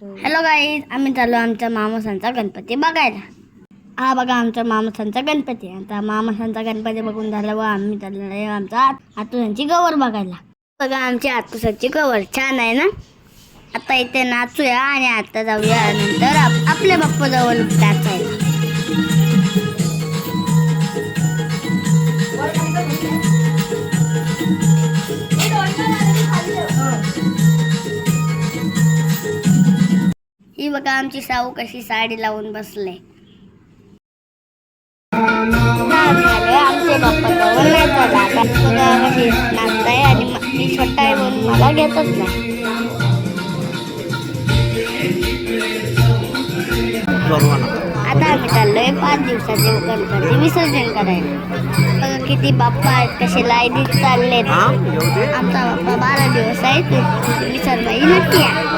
Hello guys, आम्ही चाललो आमच्या मामासांचा गणपती बघायला. हा बघा आमच्या मामासांचा गणपती. आता मामासांचा गणपती बघून झाला व आम्ही चाललो आहे आमचा आतुसांची गवर बघायला. बघा आमची आतुसांची गवर छान आहे ना. आता इथे नाचूया आणि आता जाऊया नंतर आपल्या बाप्पाजवळ नाचायला. ही बघा आमची साऊ कशी साडी लावून बसले. आमचे बाप्पा जवळ नाचायला बघा कशी नाचताय आणि मी छोटा आहे म्हणून मला घेतच नाही. आता आम्ही चाललोय 5 दिवसाचे गणपती विसर्जन करायला. बघा किती बाप्पा आहेत, कसे लाईनीत चाललेत. आमचा बाप्पा 12 दिवस आहे. तू विसर बाई नक्की आहे.